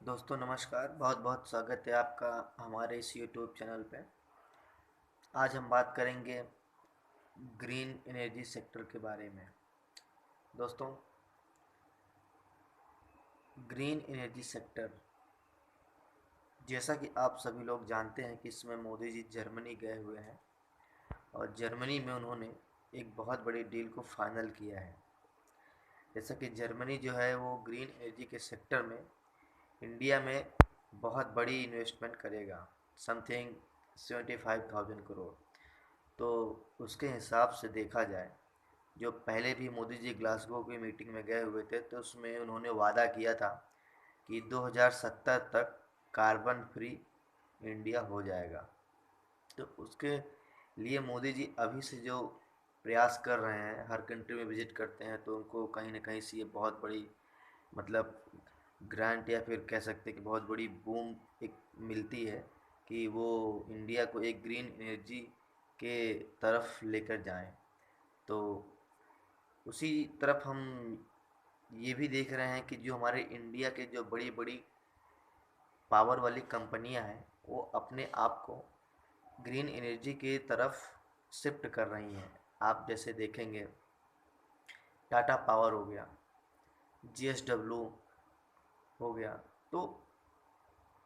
दोस्तों नमस्कार। बहुत बहुत स्वागत है आपका हमारे इस यूट्यूब चैनल पे। आज हम बात करेंगे ग्रीन एनर्जी सेक्टर के बारे में। दोस्तों, ग्रीन एनर्जी सेक्टर, जैसा कि आप सभी लोग जानते हैं कि इसमें मोदी जी जर्मनी गए हुए हैं और जर्मनी में उन्होंने एक बहुत बड़ी डील को फाइनल किया है। जैसा कि जर्मनी जो है वो ग्रीन एनर्जी के सेक्टर में इंडिया में बहुत बड़ी इन्वेस्टमेंट करेगा, समथिंग 75,000 करोड़। तो उसके हिसाब से देखा जाए, जो पहले भी मोदी जी ग्लासगो की मीटिंग में गए हुए थे तो उसमें उन्होंने वादा किया था कि 2070 तक कार्बन फ्री इंडिया हो जाएगा। तो उसके लिए मोदी जी अभी से जो प्रयास कर रहे हैं, हर कंट्री में विजिट करते हैं तो उनको कहीं ना कहीं से ये बहुत बड़ी, मतलब ग्रांट या फिर कह सकते हैं कि बहुत बड़ी बूम एक मिलती है कि वो इंडिया को एक ग्रीन एनर्जी के तरफ लेकर जाएं। तो उसी तरफ हम ये भी देख रहे हैं कि जो हमारे इंडिया के जो बड़ी बड़ी पावर वाली कंपनियां हैं वो अपने आप को ग्रीन एनर्जी की तरफ शिफ्ट कर रही हैं। आप जैसे देखेंगे, टाटा पावर हो गया, जीएसडब्ल्यू हो गया, तो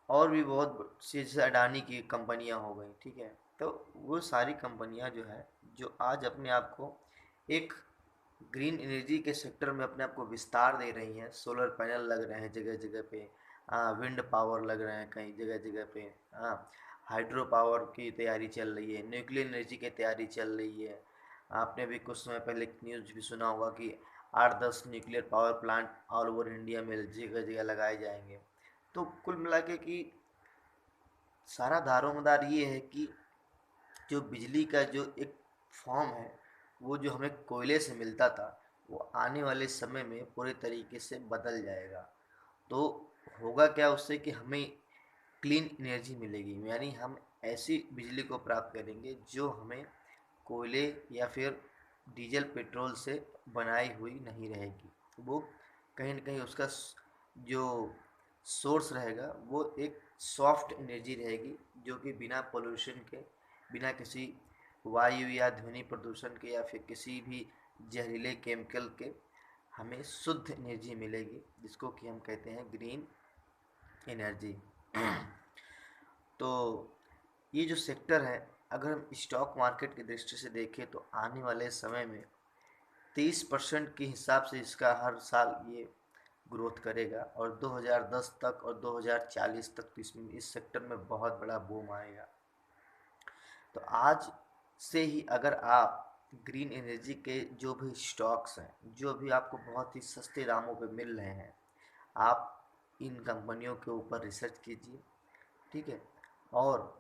और भी बहुत सी जैसे अडानी की कंपनियां हो गई, ठीक है। तो वो सारी कंपनियां जो है, जो आज अपने आप को एक ग्रीन एनर्जी के सेक्टर में अपने आप को विस्तार दे रही हैं। सोलर पैनल लग रहे हैं जगह जगह पे, विंड पावर लग रहे हैं कई जगह जगह पे, हाँ, हाइड्रो पावर की तैयारी चल रही है, न्यूक्लियर एनर्जी की तैयारी चल रही है। आपने भी कुछ समय पहले न्यूज़ भी सुना होगा कि 8-10 nuclear power plant all over India में जगह जगह लगाए जाएंगे। तो कुल मिला के कि सारा दारोमदार ये है कि जो बिजली का जो एक फॉर्म है, वो जो हमें कोयले से मिलता था, वो आने वाले समय में पूरे तरीके से बदल जाएगा। तो होगा क्या उससे कि हमें क्लीन एनर्जी मिलेगी, यानी हम ऐसी बिजली को प्राप्त करेंगे जो हमें कोयले या फिर डीजल पेट्रोल से बनाई हुई नहीं रहेगी। वो कहीं ना कहीं उसका जो सोर्स रहेगा वो एक सॉफ्ट एनर्जी रहेगी, जो कि बिना पोल्यूशन के, बिना किसी वायु या ध्वनि प्रदूषण के या फिर किसी भी जहरीले केमिकल के हमें शुद्ध एनर्जी मिलेगी, जिसको कि हम कहते हैं ग्रीन एनर्जी। तो ये जो सेक्टर है, अगर हम स्टॉक मार्केट की दृष्टि से देखें तो आने वाले समय में 23% के हिसाब से इसका हर साल ये ग्रोथ करेगा और 2010 तक और 2040 तक तो इसमें इस सेक्टर में बहुत बड़ा बूम आएगा। तो आज से ही अगर आप ग्रीन एनर्जी के जो भी स्टॉक्स हैं, जो भी आपको बहुत ही सस्ते दामों पे मिल रहे हैं, आप इन कंपनियों के ऊपर रिसर्च कीजिए, ठीक है। और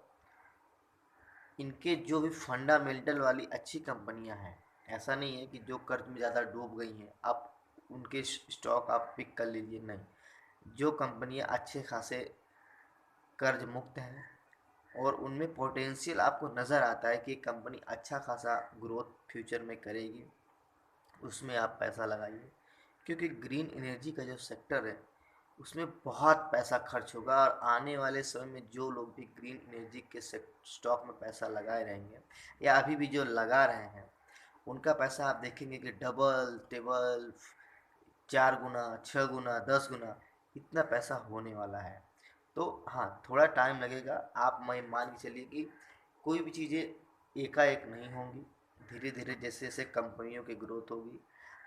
इनके जो भी फंडामेंटल वाली अच्छी कंपनियां हैं, ऐसा नहीं है कि जो कर्ज में ज़्यादा डूब गई हैं आप उनके स्टॉक आप पिक कर लीजिए, नहीं। जो कंपनियां अच्छे खासे कर्ज मुक्त हैं और उनमें पोटेंशियल आपको नज़र आता है कि कंपनी अच्छा खासा ग्रोथ फ्यूचर में करेगी, उसमें आप पैसा लगाइए। क्योंकि ग्रीन एनर्जी का जो सेक्टर है उसमें बहुत पैसा खर्च होगा और आने वाले समय में जो लोग भी ग्रीन एनर्जी के स्टॉक में पैसा लगाए रहेंगे या अभी भी जो लगा रहे हैं, उनका पैसा आप देखेंगे कि डबल टेबल, 4 गुना, 6 गुना, 10 गुना इतना पैसा होने वाला है। तो हाँ, थोड़ा टाइम लगेगा। आप मैं मान के चलिए कि कोई भी चीज़ें एकाएक नहीं होंगी, धीरे धीरे जैसे जैसे कंपनियों की ग्रोथ होगी,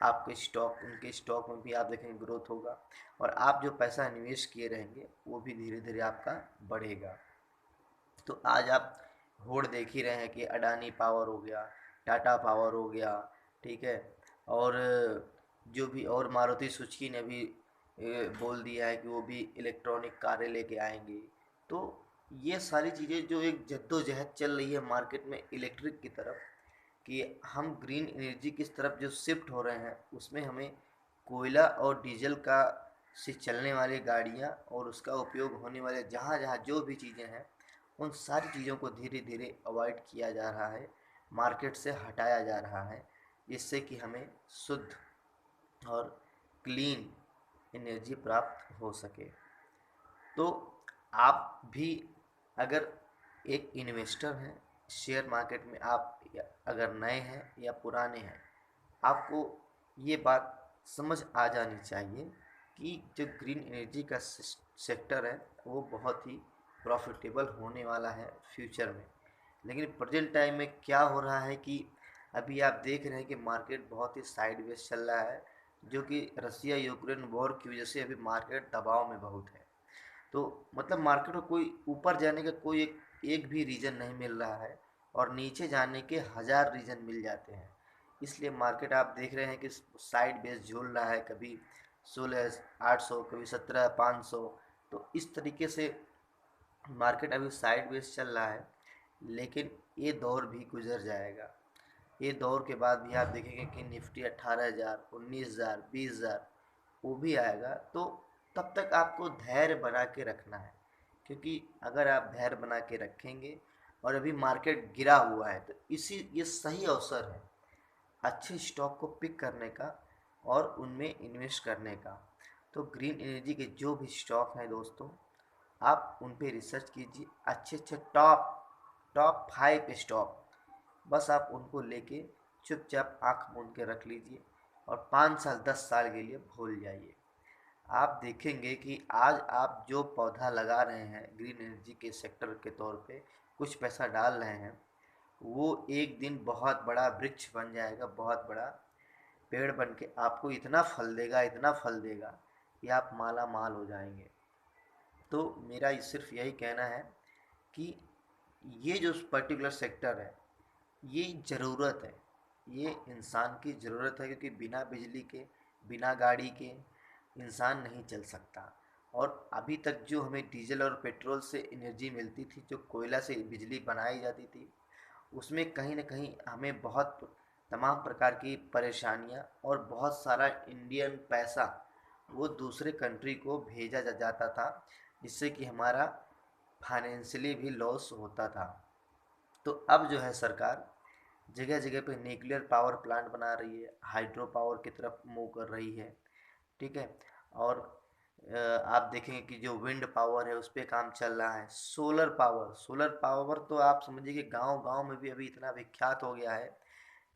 आपके स्टॉक, उनके स्टॉक में भी आप देखेंगे ग्रोथ होगा और आप जो पैसा निवेश किए रहेंगे वो भी धीरे धीरे आपका बढ़ेगा। तो आज आप होड़ देख ही रहे हैं कि अडानी पावर हो गया, टाटा पावर हो गया, ठीक है। और जो भी और मारुति सुजुकी ने भी बोल दिया है कि वो भी इलेक्ट्रॉनिक कारें लेके आएंगे। तो ये सारी चीज़ें जो एक जद्दोजहद चल रही है मार्केट में इलेक्ट्रिक की तरफ, कि हम ग्रीन एनर्जी की तरफ जो शिफ्ट हो रहे हैं, उसमें हमें कोयला और डीजल का से चलने वाली गाड़ियाँ और उसका उपयोग होने वाले जहाँ जहाँ जो भी चीज़ें हैं, उन सारी चीज़ों को धीरे धीरे अवॉइड किया जा रहा है, मार्केट से हटाया जा रहा है, जिससे कि हमें शुद्ध और क्लीन एनर्जी प्राप्त हो सके। तो आप भी अगर एक इन्वेस्टर हैं शेयर मार्केट में, आप अगर नए हैं या पुराने हैं, आपको ये बात समझ आ जानी चाहिए कि जो ग्रीन एनर्जी का सेक्टर है वो बहुत ही प्रॉफिटेबल होने वाला है फ्यूचर में। लेकिन प्रेजेंट टाइम में क्या हो रहा है कि अभी आप देख रहे हैं कि मार्केट बहुत ही साइडवेज चल रहा है, जो कि रसिया यूक्रेन वॉर की वजह से अभी मार्केट दबाव में बहुत है। तो मतलब मार्केट को कोई ऊपर जाने का कोई एक भी रीज़न नहीं मिल रहा है, और नीचे जाने के हज़ार रीज़न मिल जाते हैं। इसलिए मार्केट आप देख रहे हैं कि साइड बेस झूल रहा है, कभी 16,800, कभी 17,500। तो इस तरीके से मार्केट अभी साइड बेस चल रहा है। लेकिन ये दौर भी गुजर जाएगा। ये दौर के बाद भी आप देखेंगे कि निफ्टी 18,000, 19,000, 20,000 वो भी आएगा। तो तब तक आपको धैर्य बना के रखना है, क्योंकि अगर आप धैर्य बना के रखेंगे और अभी मार्केट गिरा हुआ है तो ये सही अवसर है अच्छे स्टॉक को पिक करने का और उनमें इन्वेस्ट करने का। तो ग्रीन एनर्जी के जो भी स्टॉक हैं दोस्तों, आप उन पे रिसर्च कीजिए, अच्छे अच्छे टॉप 5 स्टॉक, बस आप उनको लेके चुपचाप आँख मूंद के रख लीजिए और 5 साल 10 साल के लिए भूल जाइए। आप देखेंगे कि आज आप जो पौधा लगा रहे हैं ग्रीन एनर्जी के सेक्टर के तौर पे, कुछ पैसा डाल रहे हैं, वो एक दिन बहुत बड़ा वृक्ष बन जाएगा, बहुत बड़ा पेड़ बन के आपको इतना फल देगा, इतना फल देगा कि आप माला माल हो जाएंगे। तो मेरा सिर्फ यही कहना है कि ये जो पर्टिकुलर सेक्टर है ये ज़रूरत है, ये इंसान की ज़रूरत है, क्योंकि बिना बिजली के, बिना गाड़ी के इंसान नहीं चल सकता। और अभी तक जो हमें डीजल और पेट्रोल से एनर्जी मिलती थी, जो कोयला से बिजली बनाई जाती थी, उसमें कहीं न कहीं हमें बहुत तमाम प्रकार की परेशानियाँ और बहुत सारा इंडियन पैसा वो दूसरे कंट्री को भेजा जाता था, जिससे कि हमारा फाइनेंशियली भी लॉस होता था। तो अब जो है सरकार जगह जगह पे न्यूक्लियर पावर प्लांट बना रही है, हाइड्रो पावर की तरफ मूव कर रही है, ठीक है। और आप देखेंगे कि जो विंड पावर है उस पर काम चल रहा है। सोलर पावर तो आप समझिए कि गांव गांव में भी अभी इतना विख्यात हो गया है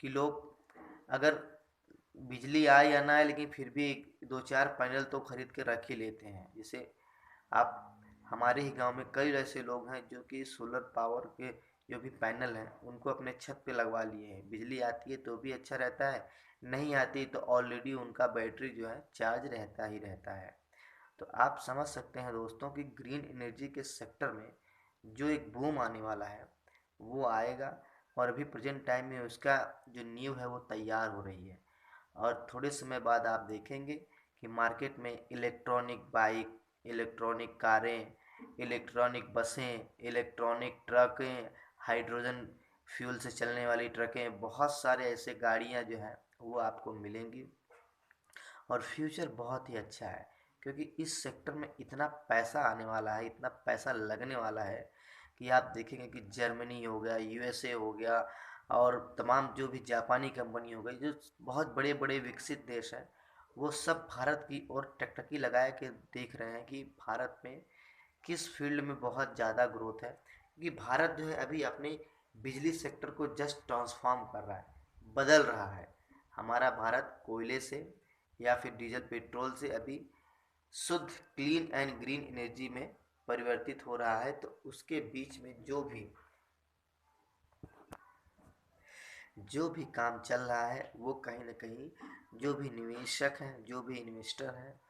कि लोग अगर बिजली आए या ना आए, लेकिन फिर भी दो चार पैनल तो खरीद के रख ही लेते हैं। जैसे आप हमारे ही गांव में कई ऐसे लोग हैं जो कि सोलर पावर के जो भी पैनल हैं उनको अपने छत पे लगवा लिए हैं। बिजली आती है तो भी अच्छा रहता है, नहीं आती तो ऑलरेडी उनका बैटरी जो है चार्ज रहता ही रहता है। तो आप समझ सकते हैं दोस्तों कि ग्रीन एनर्जी के सेक्टर में जो एक बूम आने वाला है वो आएगा, और अभी प्रेजेंट टाइम में उसका जो नींव है वो तैयार हो रही है। और थोड़े समय बाद आप देखेंगे कि मार्केट में इलेक्ट्रॉनिक बाइक, इलेक्ट्रॉनिक कारें, इलेक्ट्रॉनिक बसें, इलेक्ट्रॉनिक ट्रकें, हाइड्रोजन फ्यूल से चलने वाली ट्रकें, बहुत सारे ऐसे गाड़ियां जो हैं वो आपको मिलेंगी। और फ्यूचर बहुत ही अच्छा है, क्योंकि इस सेक्टर में इतना पैसा आने वाला है, इतना पैसा लगने वाला है कि आप देखेंगे कि जर्मनी हो गया, यूएसए हो गया, और तमाम जो भी जापानी कंपनी हो गई, जो बहुत बड़े बड़े विकसित देश हैं, वो सब भारत की ओर टकटकी लगाए के देख रहे हैं कि भारत में किस फील्ड में बहुत ज़्यादा ग्रोथ है। क्योंकि भारत जो है अभी अपने बिजली सेक्टर को जस्ट ट्रांसफॉर्म कर रहा है, बदल रहा है। हमारा भारत कोयले से या फिर डीजल पेट्रोल से अभी शुद्ध क्लीन एंड ग्रीन एनर्जी में परिवर्तित हो रहा है। तो उसके बीच में जो भी काम चल रहा है वो कहीं ना कहीं जो भी निवेशक हैं, जो भी इन्वेस्टर हैं,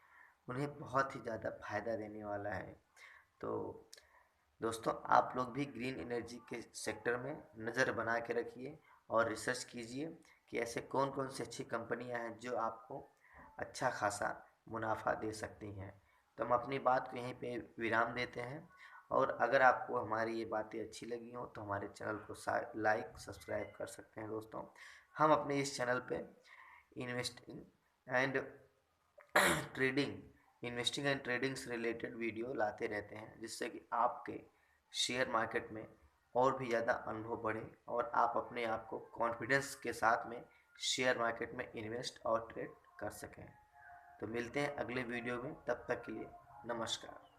उन्हें बहुत ही ज़्यादा फायदा देने वाला है। तो दोस्तों आप लोग भी ग्रीन एनर्जी के सेक्टर में नज़र बना के रखिए और रिसर्च कीजिए कि ऐसे कौन कौन सी अच्छी कंपनियां हैं जो आपको अच्छा खासा मुनाफा दे सकती हैं। तो हम अपनी बात को यहीं पे विराम देते हैं, और अगर आपको हमारी ये बातें अच्छी लगी हों तो हमारे चैनल को लाइक सब्सक्राइब कर सकते हैं दोस्तों। हम अपने इस चैनल पे investing and investing and trading से रिलेटेड वीडियो लाते रहते हैं, जिससे कि आपके शेयर मार्केट में और भी ज़्यादा अनुभव बढ़े और आप अपने आप को कॉन्फिडेंस के साथ में शेयर मार्केट में इन्वेस्ट और ट्रेड कर सकें। तो मिलते हैं अगले वीडियो में, तब तक के लिए नमस्कार।